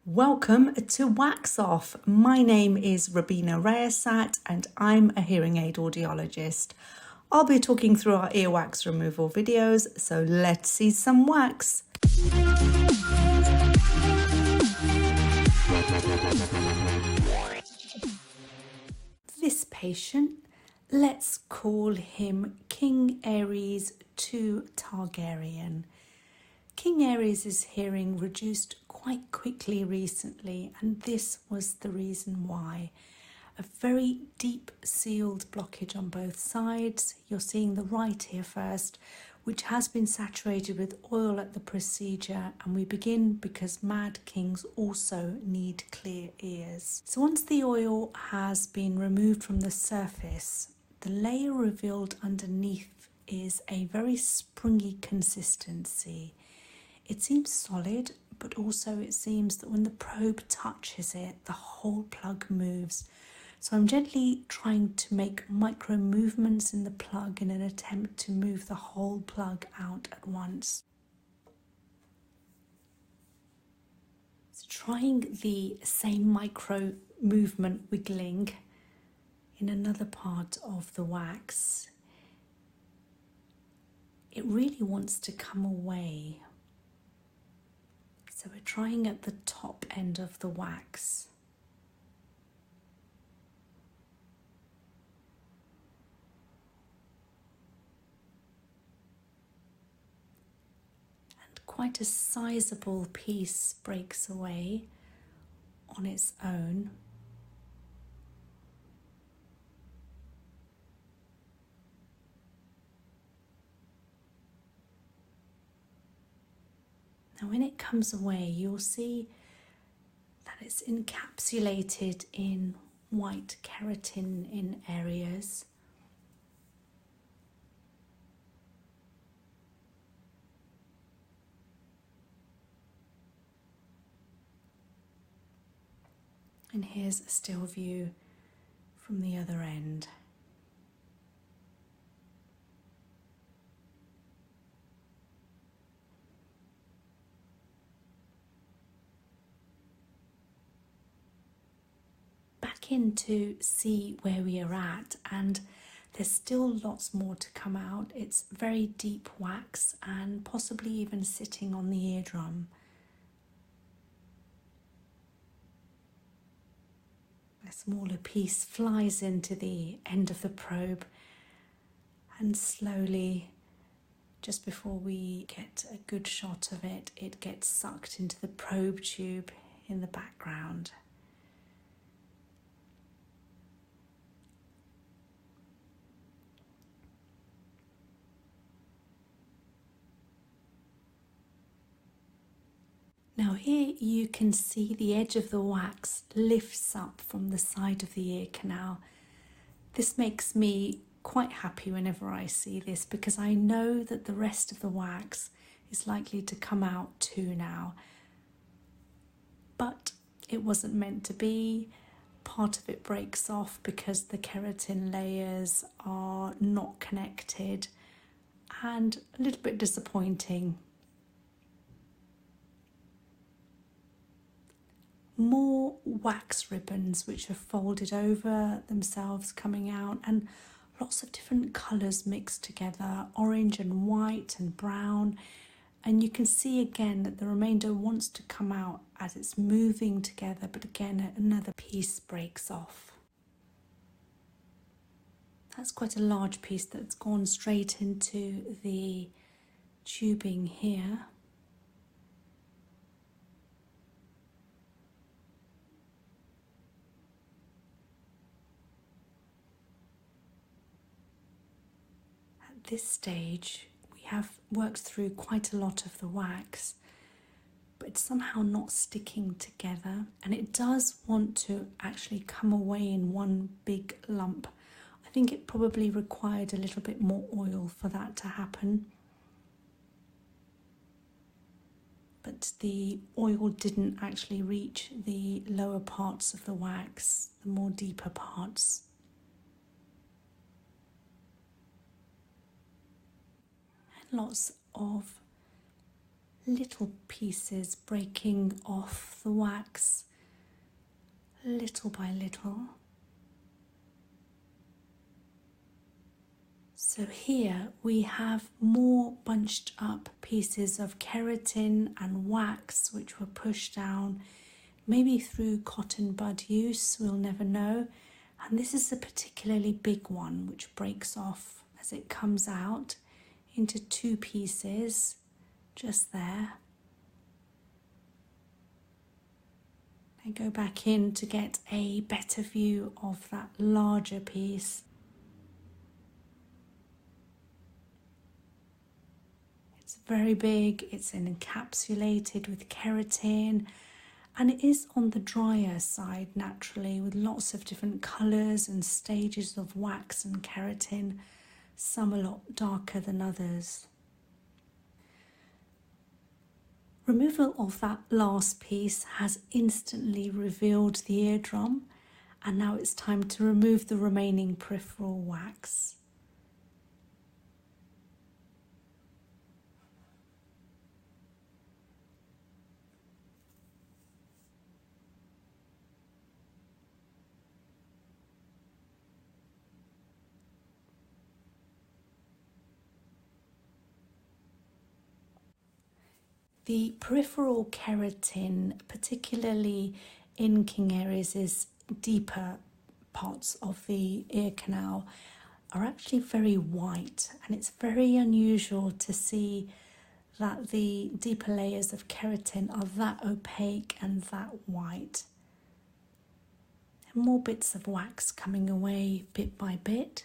Welcome to Wax Off. My name is Robina Rayasat and I'm a hearing aid audiologist. I'll be talking through our earwax removal videos, so let's see some wax. This patient, let's call him King Aries II Targaryen. King Aries' hearing reduced quite quickly recently, and this was the reason why. A very deep sealed blockage on both sides. You're seeing the right ear first, which has been saturated with oil at the procedure, and we begin because Mad Kings also need clear ears. So once the oil has been removed from the surface, the layer revealed underneath is a very springy consistency. It seems solid, but also it seems that when the probe touches it, the whole plug moves. So I'm gently trying to make micro movements in the plug in an attempt to move the whole plug out at once. So trying the same micro movement wiggling in another part of the wax. It really wants to come away. So we're trying at the top end of the wax. And quite a sizable piece breaks away on its own. Now when it comes away, you'll see that it's encapsulated in white keratin in areas. And here's a still view from the other end. Back in to see where we are at, and there's still lots more to come out. It's very deep wax and possibly even sitting on the eardrum. A smaller piece flies into the end of the probe, and slowly, just before we get a good shot of it, it gets sucked into the probe tube in the background. Now here you can see the edge of the wax lifts up from the side of the ear canal. This makes me quite happy whenever I see this, because I know that the rest of the wax is likely to come out too now. But it wasn't meant to be. Part of it breaks off because the keratin layers are not connected, and a little bit disappointing. More wax ribbons which are folded over themselves coming out, and lots of different colours mixed together, orange and white and brown, and you can see again that the remainder wants to come out as it's moving together, but again another piece breaks off. That's quite a large piece that's gone straight into the tubing here. At this stage, we have worked through quite a lot of the wax, but it's somehow not sticking together, and it does want to actually come away in one big lump. I think it probably required a little bit more oil for that to happen. But the oil didn't actually reach the lower parts of the wax, the more deeper parts. And lots of little pieces breaking off the wax little by little. So here we have more bunched up pieces of keratin and wax which were pushed down, maybe through cotton bud use, we'll never know. And this is a particularly big one which breaks off as it comes out into two pieces just there. I go back in to get a better view of that larger piece. It's very big, it's encapsulated with keratin, and it is on the drier side naturally, with lots of different colours and stages of wax and keratin, some a lot darker than others. Removal of that last piece has instantly revealed the eardrum, and now it's time to remove the remaining peripheral wax. The peripheral keratin, particularly in King Aries' deeper parts of the ear canal, are actually very white, and it's very unusual to see that the deeper layers of keratin are that opaque and that white. And more bits of wax coming away bit by bit.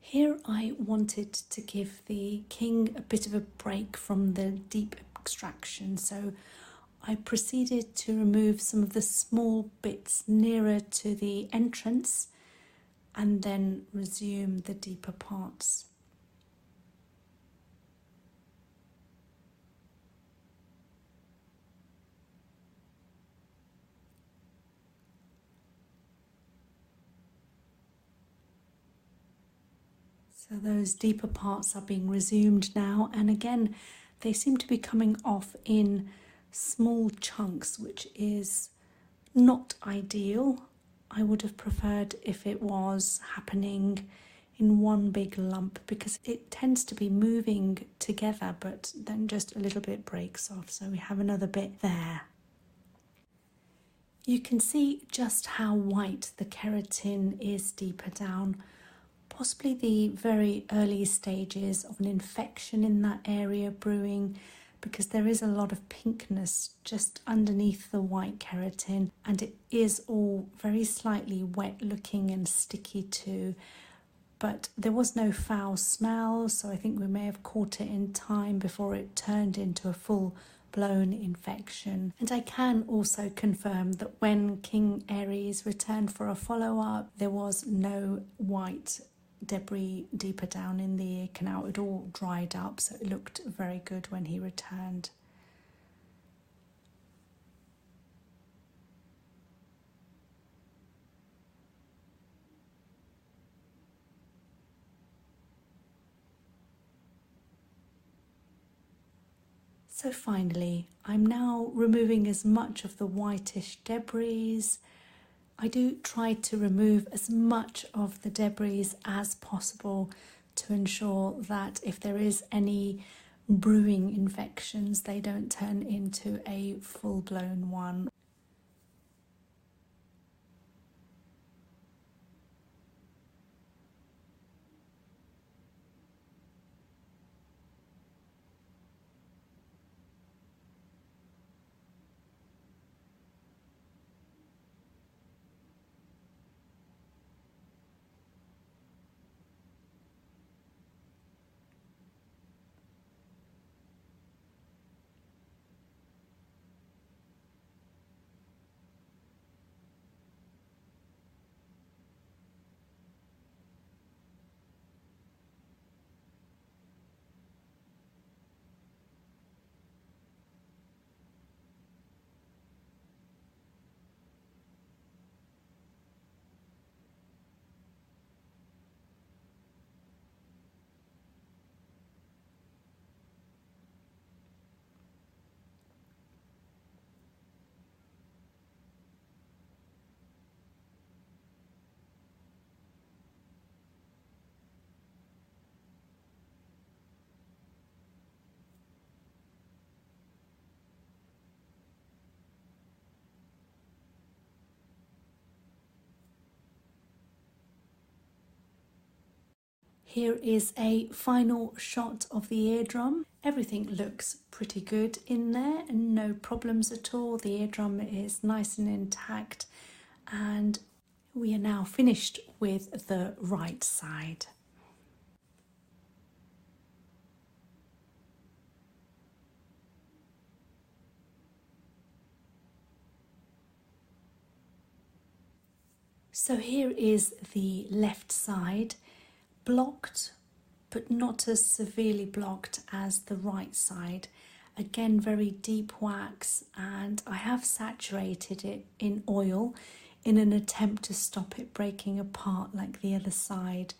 Here I wanted to give the king a bit of a break from the deep extraction, so I proceeded to remove some of the small bits nearer to the entrance and then resume the deeper parts. So those deeper parts are being resumed now, and again they seem to be coming off in small chunks, which is not ideal. I would have preferred if it was happening in one big lump, because it tends to be moving together but then just a little bit breaks off. So we have another bit there. You can see just how white the keratin is deeper down. Possibly the very early stages of an infection in that area brewing, because there is a lot of pinkness just underneath the white keratin, and it is all very slightly wet looking and sticky too. But there was no foul smell, so I think we may have caught it in time before it turned into a full-blown infection. And I can also confirm that when King Aries returned for a follow-up, there was no white debris deeper down in the ear canal. It all dried up, so it looked very good when he returned. So finally, I'm now removing as much of the whitish debris. I do try to remove as much of the debris as possible to ensure that if there is any brewing infections, they don't turn into a full-blown one. Here is a final shot of the eardrum. Everything looks pretty good in there and no problems at all. The eardrum is nice and intact, and we are now finished with the right side. So here is the left side, blocked but not as severely blocked as the right side. Again, very deep wax, and I have saturated it in oil in an attempt to stop it breaking apart like the other side.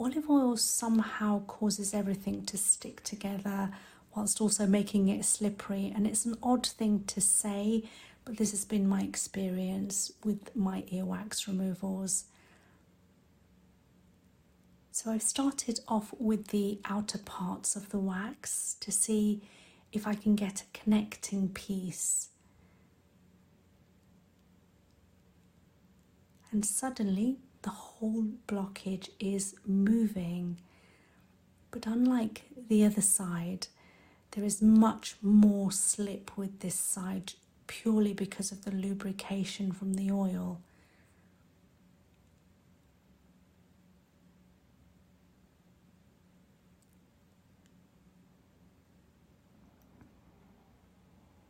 Olive oil somehow causes everything to stick together whilst also making it slippery, and it's an odd thing to say, but this has been my experience with my earwax removals. So I've started off with the outer parts of the wax to see if I can get a connecting piece. And suddenly the whole blockage is moving. But unlike the other side, there is much more slip with this side purely because of the lubrication from the oil.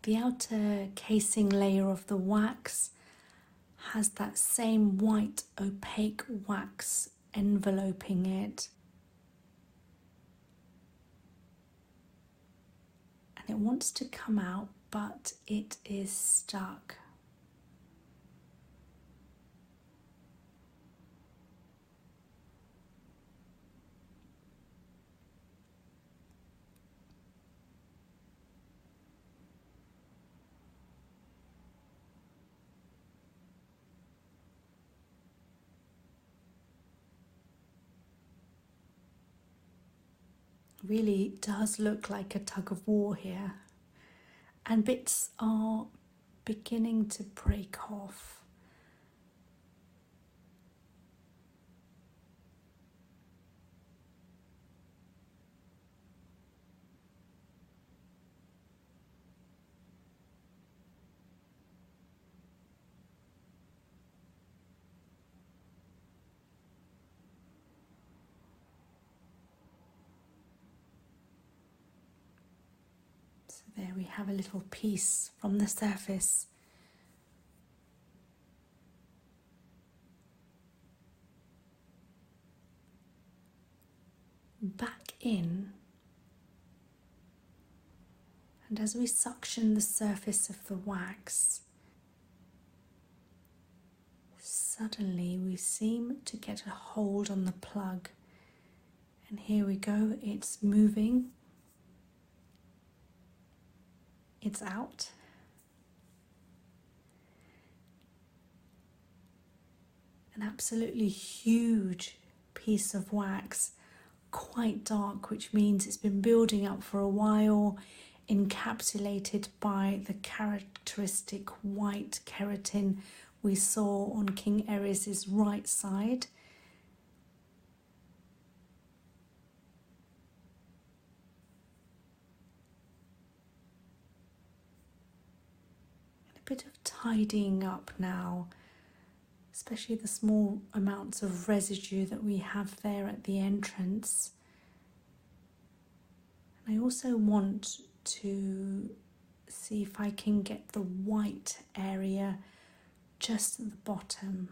The outer casing layer of the wax has that same white opaque wax enveloping it, and it wants to come out, but it is stuck. Really does look like a tug of war here, and bits are beginning to break off. So there we have a little piece from the surface. back in. And as we suction the surface of the wax, suddenly we seem to get a hold on the plug. And here we go, it's moving. It's out. An absolutely huge piece of wax, quite dark, which means it's been building up for a while, encapsulated by the characteristic white keratin we saw on King Aries' right side. And a bit of tidying up now, especially the small amounts of residue that we have there at the entrance. And I also want to see if I can get the white area just at the bottom.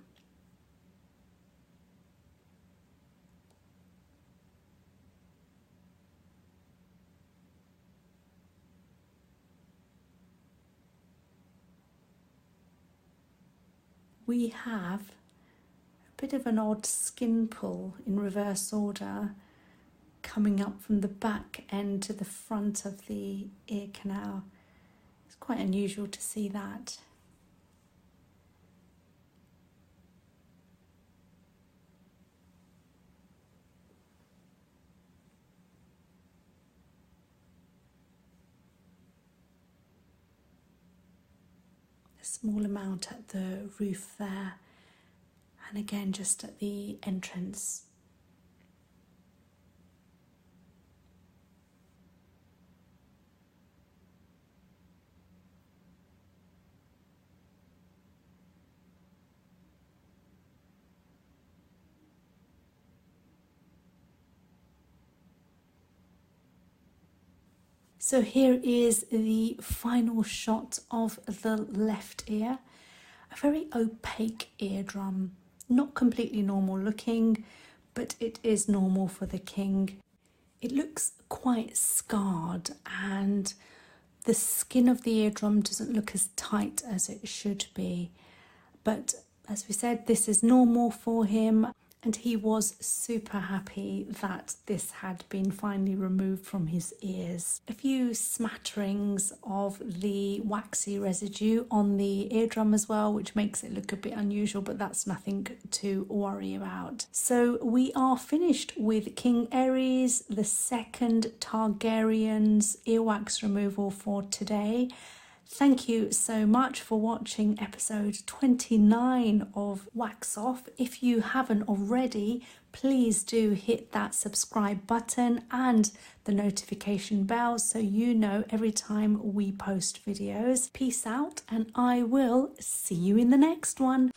We have a bit of an odd skin pull in reverse order coming up from the back end to the front of the ear canal. It's quite unusual to see that. A small amount at the roof there, and again just at the entrance. So here is the final shot of the left ear. A very opaque eardrum, not completely normal looking, but it is normal for the king. It looks quite scarred, and the skin of the eardrum doesn't look as tight as it should be. But as we said, this is normal for him, and he was super happy that this had been finally removed from his ears. A few smatterings of the waxy residue on the eardrum as well, which makes it look a bit unusual, but that's nothing to worry about. So we are finished with King Aries, the second Targaryen's earwax removal for today. Thank you so much for watching episode 29 of Wax Off. If you haven't already, please do hit that subscribe button and the notification bell so you know every time we post videos. Peace out, and I will see you in the next one.